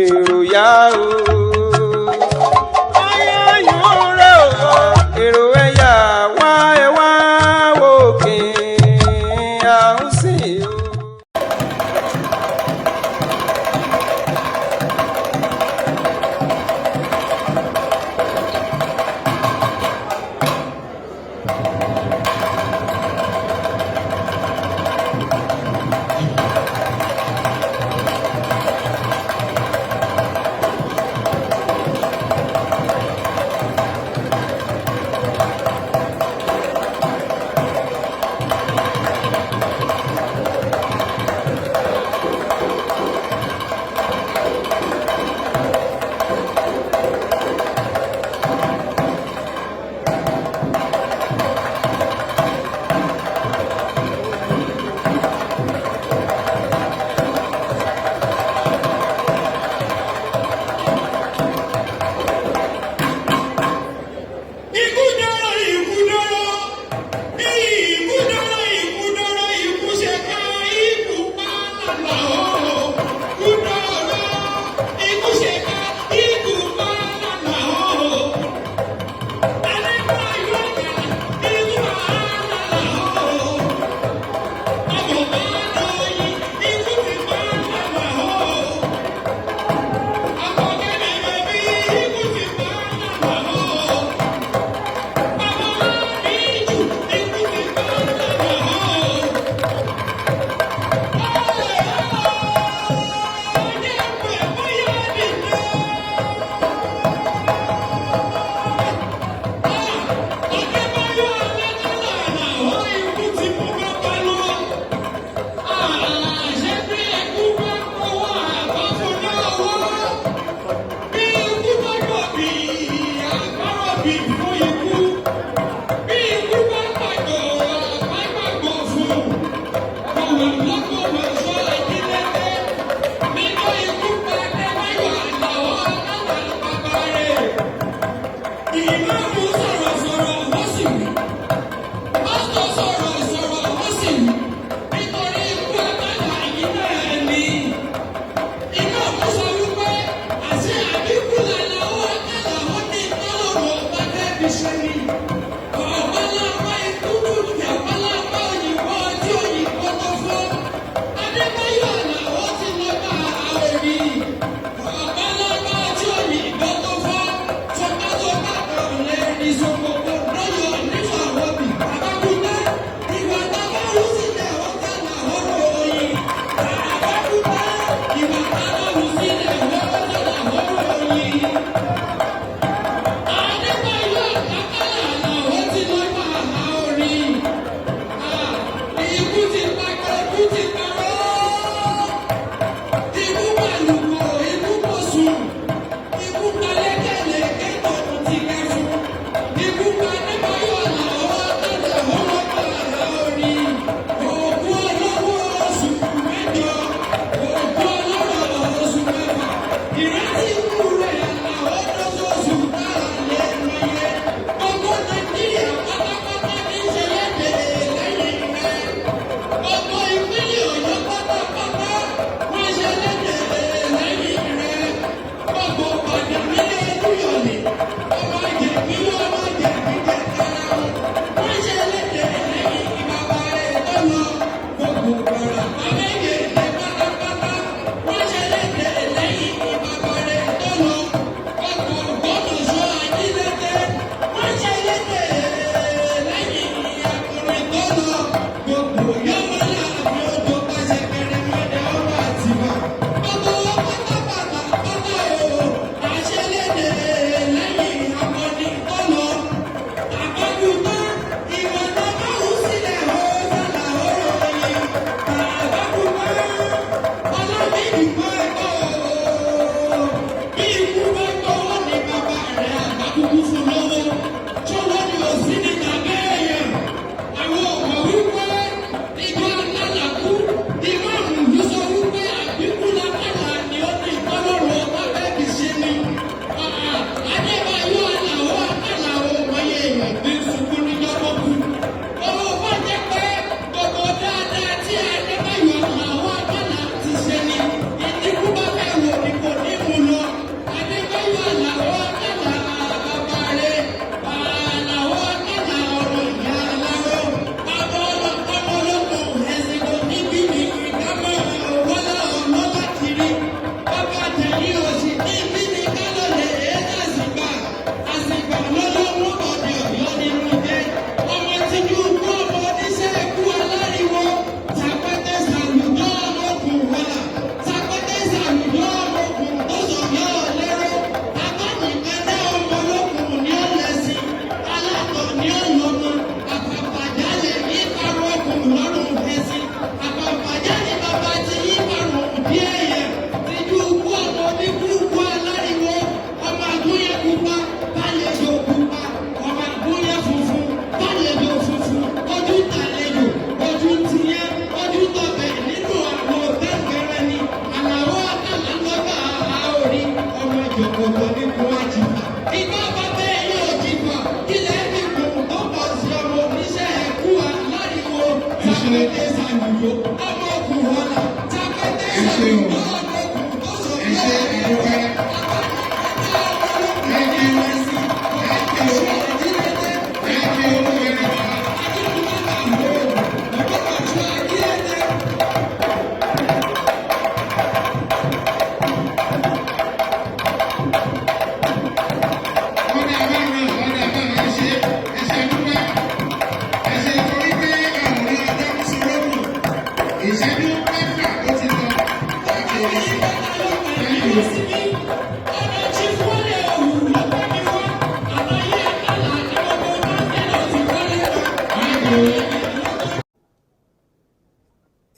èrò yá o. Ayọ̀ rẹ̀ o, èrò ẹ̀yà wá ẹ wá òkè àhúnsìn o.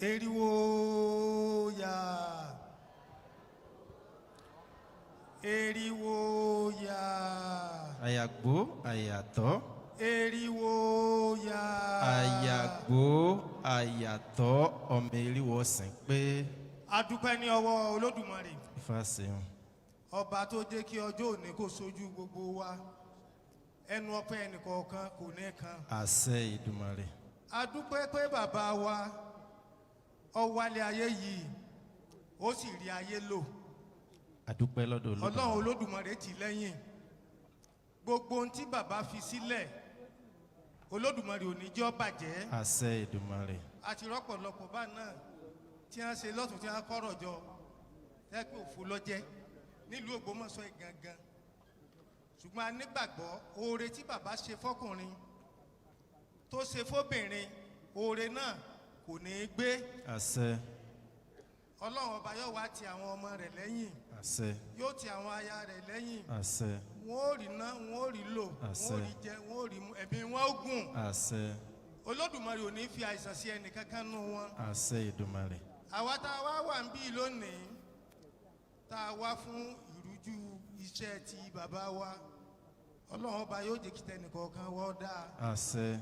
Eriwo ya. Eriwo ya. Ayagbo, ayato. Eriwo ya. Ayagbo, ayato. Ọmọ eriwo sìn pé. A dúpẹ́ ní ọwọ́ Olódùmarè. Ifá ṣeun. Ọba tó jẹ́ kí ọjọ́ òní kó sojú gbogbo wa. Ẹnu ọpẹ́ ẹnìkọ̀ọ̀kan kò ní kan. Àṣẹ Ìdùmarè. A dúpẹ́ pé bàbá wa ó wálé ayé yìí ó sì rí ayé lò. A dúpẹ́ lọ́dọ̀ Olódùmarè. Ọlọ́run Olódùmarè tì lẹ́yìn. Gbogbo ohun tí bàbá fi sílẹ̀ Olódùmarè ò ní jọ́ bàjẹ́. Àṣẹ Ìdùmarè. Àti rọ́pọ̀lọpọ̀ bá náà tí wọ́n ṣe lọ́tún tí wọ́n kọ́rọ̀ jọ tẹ́pẹ́ òfo lọ́jẹ́ nílùú Ògbómọ̀ṣọ́ ìgangan. Ṣùgbọ́n a nígbàgbọ́ oore tí bàbá ṣe fọ́kùnrin tó ṣe fóbìnrin oore náà kò ní í gbé. Àṣẹ. Ọlọ́run ọba yóò wá ti àwọn ọmọ rẹ̀ lẹ́yìn. Àṣẹ. Yóò ti àwọn aya rẹ̀ lẹ́yìn. Àṣẹ. Wọ́n ò rí ná, wọ́n ò rí lò, wọ́n ò rí jẹ, wọ́n ò rí mu, ẹ̀mí wọn ó gùn. Àṣẹ. Olódùmarè ò ní fi àìsàn sí ẹnì kankan nù wọn. Àṣẹ Ìdùmarè. Àwa tá a wá wà ń bí lónìí tá a wá fún ìrújú iṣẹ́ ti bàbá wa Ọlọ́run ọba yóò jẹ́ kí tẹnìkọ̀ọ̀kan wọ́n dáa. Àṣẹ.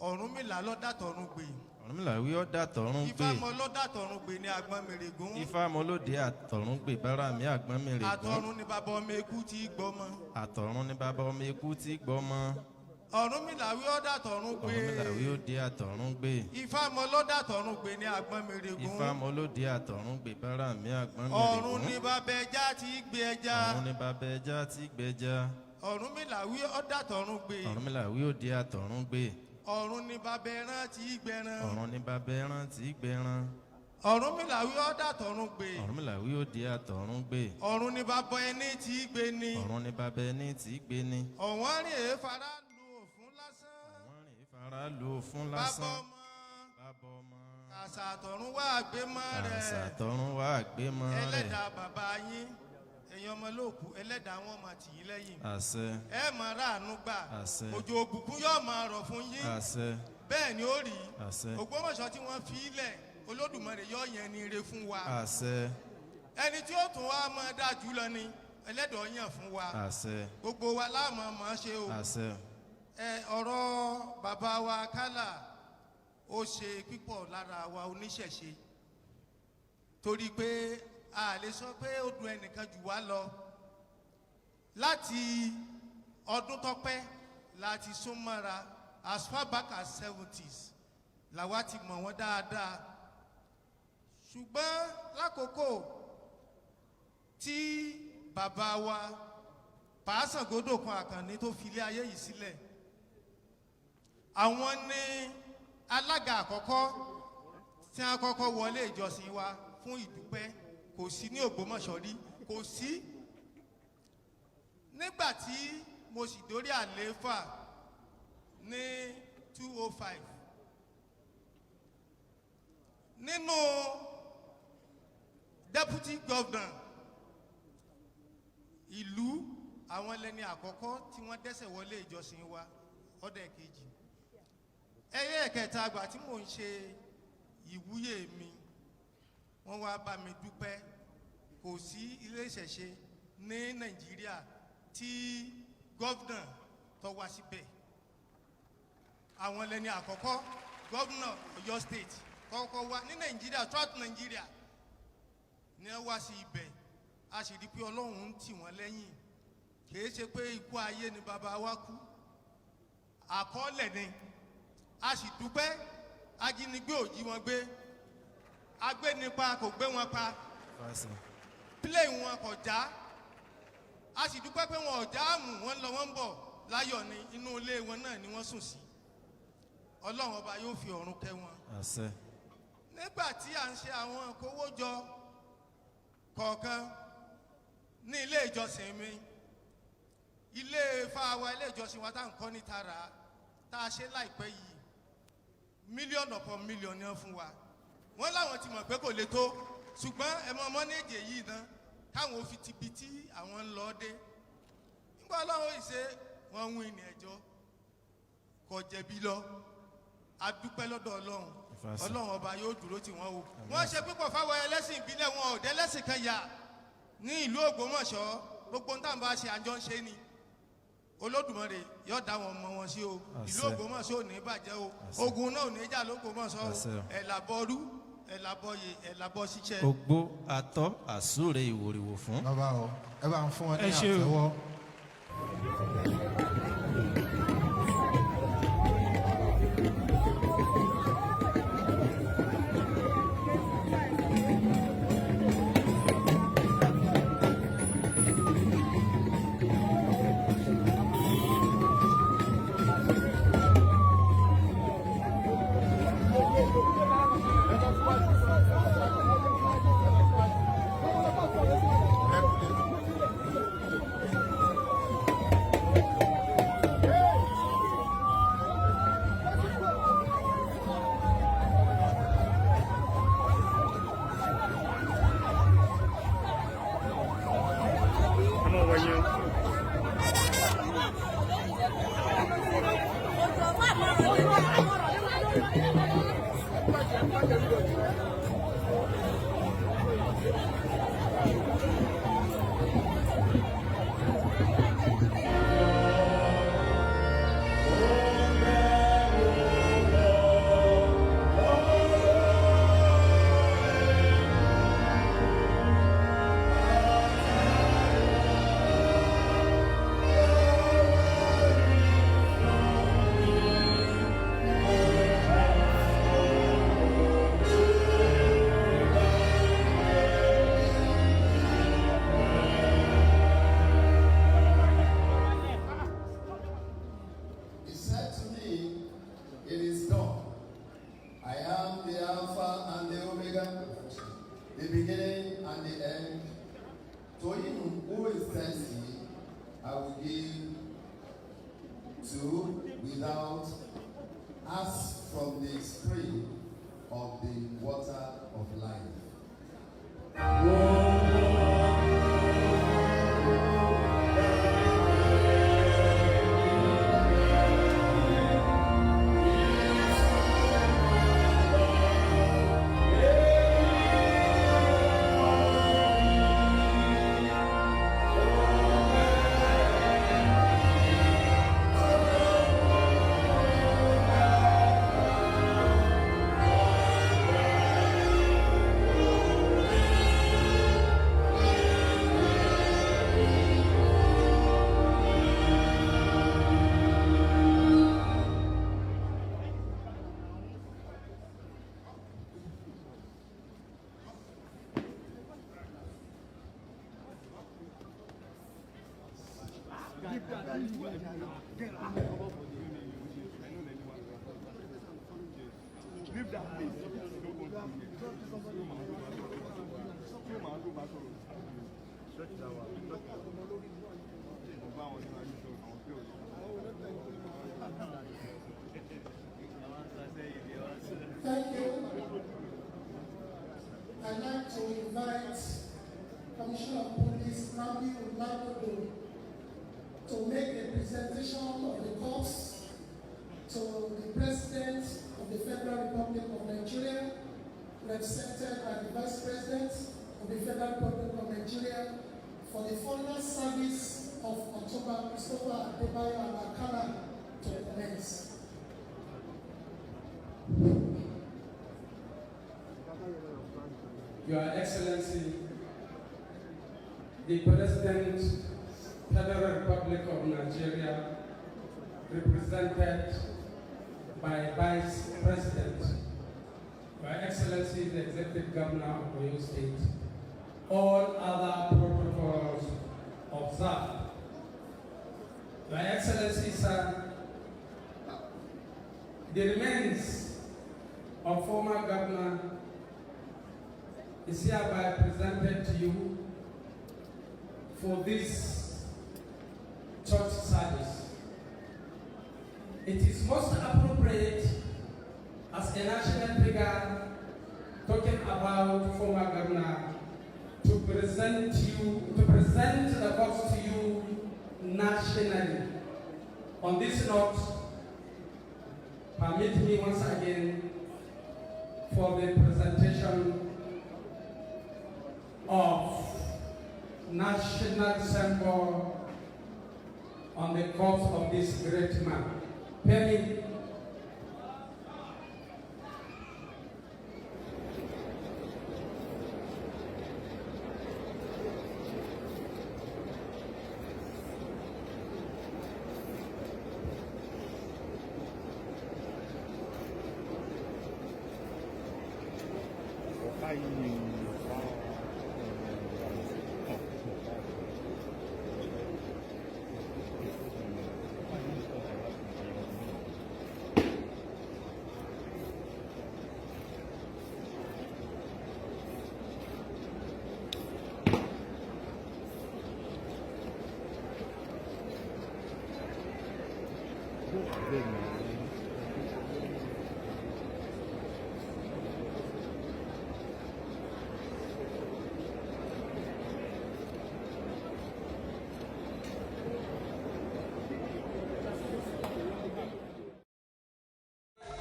Ọ̀rúnmìlà ló dá tọ̀run gbè. Ọ̀rúnmìlà wí ó dá tọ̀run gbè. Ifá mọ ló dá tọ̀run gbè ní agbọ́n mèrègún. Ifá mọ lóde àtọ̀run gbè bára mi àgbọ́n mèrègún. Àtọ̀run ni bàbá ọmọ eku tí gbọ́mọ. Àtọ̀run ni bàbá ọmọ eku tí gbọ́mọ. Ọ̀rúnmìlà wí ó dá tọ̀run gbè. Ọ̀rúnmìlà wí ó dé àtọ̀run gbè. Ifá mọ ló dá tọ̀run gbè ní agbọ́n mèrègún. Ifá mọ lóde àtọ̀run gbè bára mi àgbọ́n mèrègún. Ọ̀run ni bàbá ẹja tí gbé ẹja. Ọ̀run ni bàbá ẹja tí gbẹja. Ọ̀rúnmìlà wí ó dá tọ̀run gbè. Ọ̀rúnmìlà wí ó dé àtọ̀run gbè. Ọ̀run ni bàbá ẹran tí gbẹran. Ọ̀run ni bàbá ẹran tí gbẹran. Ọ̀rúnmìlà wí ó dá tọ̀run gbè. Ọ̀rúnmìlà wí ó dé àtọ̀run gbè. Ọ̀run ni bàbá ẹni tí gbé ni. Ọ̀run ni bàbá ẹni tí gbé ni. Ọ̀wọ́n rìn èéfara lu òfun lásán. Ọ̀wọ́n rìn èéfara lu òfun lásán. Bàbá ọmọ. Bàbá ọmọ. Àṣà àtọ̀run wá àgbémọ́ rẹ̀. Àṣà àtọ̀run wá àgbémọ́ rẹ̀. Ẹlẹ́dàá bàbá yín ẹ̀yin ọmọ lóòkù ẹlẹ́dàá wọn máa tì yín lẹ́yìn. Àṣẹ. Ẹ máa ráàánú gbà. Àṣẹ. Òjò òbùkún yóò máa rọ̀ fún yín. Àṣẹ. Bẹ́ẹ̀ ni ó rí. Àṣẹ. Ògbómọ̀ṣọ́ tí wọ́n fi ilẹ̀ Olódùmarè yóò yẹn ni ire fún wa. Àṣẹ. Ẹni tí ó tún wá máa dáa jù lọ ni ẹlẹ́dàá yàn fún wa. Àṣẹ. Gbogbo wa láàmú máa ṣe o. Àṣẹ. Ọ̀rọ̀ bàbá wa Akala ó ṣe pípọ̀ lára wa oníṣẹ̀ṣe torí pé a lè sọ pé ó dùn ẹnìkan jù wá lọ láti ọdún tọ́pẹ́ láti súnmọ́ra as far back as 70s làwa ti mọ̀ wọ́n dáadáa ṣùgbọ́n lákòókò tí bàbá wa Pàásàngódò kan Àkànní tó fi ilé ayé yìí sílẹ̀ àwọn ní alága àkọ́kọ́ tí wọ́n kọ́kọ́ wọlé ìjọsìn wa fún ìdúpẹ́ kò sí ní Ògbómọ̀ṣọ́ rí kò sí nígbà tí mo sì dórí àlééfà ní 205 nínú deputy governor ìlú àwọn ẹlẹ́ni àkọ́kọ́ tí wọ́n dẹ́sẹ̀ wọlé ìjọsìn wa ọdẹ kejì ẹ̀kẹta àgbà tí mò ń ṣe ìwúyè mi wọ́n wá bá mi dúpẹ́ kò sí ilé ìṣẹ̀ṣe ní Nàìjíríà tí gọ́vnà tó wá síbẹ̀ àwọn ẹlẹ́ni àkọ́kọ́ gọ́vnà Ọ̀yọ́ state kọ́kọ́ wá ní Nàìjíríà throughout Nàìjíríà ní wọ́n wá sí ibẹ̀ a sì rí pé Ọlọ́run ń tì wọ́n lẹ́yìn kìí ṣe pé ikú ayé ni bàbá wa kú àkọọ́lẹ̀ ni a sì dúpẹ́ ajínigbé ò jí wọn gbé agbénipa kò gbé wọn pa pílẹ̀ wọn kò já a sì dúpẹ́ pé wọn ò jáàmù wọn lọ wọn bọ̀ láyọ̀ ni inú ilé wọn náà ni wọ́n sùn sí Ọlọ́run ọba yóò fi ọ̀run kẹ́ wọn. Nígbà tí à ń ṣe àwọn ìkówójọ kọ̀ọ̀kan ní ilé ìjọsìn mi ilé fáwa ilé ìjọsìn wa tá à ń kọ́ ní tara tá a ṣe láìpẹ́ yìí mílíọ̀nù ọ̀pọ̀ mílíọ̀nù yẹn fún wa wọ́n láwọn ti mọ̀ pé kò lè tó ṣùgbọ́n ẹ mọ mọ́nẹ́jì yìí náà káwọn ò fi ti bi tí àwọn ń lọ dé nígbà ọlọ́run ìṣe wọ́n ń win ní ẹjọ́ kò jẹ̀bi lọ adúpẹ́ lọ́dọ̀ ọlọ́run ọlọ́run ọba yóò dúró tí wọ́n wò wọ́n ṣe púpọ̀ fáwọn ẹlẹ́sìn ìbílẹ̀ wọn ò dẹ́lẹ́sìn kan yà ní ìlú Ògbómọ̀ṣọ́ gbogbo ń tàǹbà ṣe àjọ ń ṣe ni Olódùmarè yóò dá wọn mọ wọn sí o ìlú Ògbómọ̀ṣọ́ ò ní bàjẹ́ o ogun náà ò ní jà lÓgbómọ̀ṣọ́ o ẹ̀làbọ̀rú ẹ̀làbọ̀yè ẹ̀làbọ̀ ṣiṣẹ́. Ogbó atọ́ àsúre ìwòrìwò fún. Bàbá o ẹ bá ń fún wọn ní àtẹ́wọ́. The beginning and the end. To him who is thirsty, I will give to without as from the spring of the water of life. Leave that place. Thank you. I'd like to invite Commissioner of Police Rabi Ulado to make a presentation of the corps to the President of the Federal Republic of Nigeria, represented by the Vice President of the Federal Republic of Nigeria, for the final service of October Christopher Adebayo and Akala to commence. Your Excellency, the President, Federal Republic of Nigeria, represented by Vice President, Your Excellency, the Executive Governor of Oyo State, all other protocols observed. Your Excellency, sir, the remains of former Governor is hereby presented to you for this church service. It is most appropriate as a national figure talking about former governor, to present the corps to you nationally. On this note, permit me once again for the presentation of national symbol on the corpse of this great man. Penny.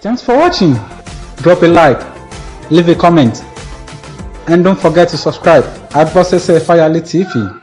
Thanks for watching. Drop a like, leave a comment, and don't forget to subscribe at Bosses Fayale TV.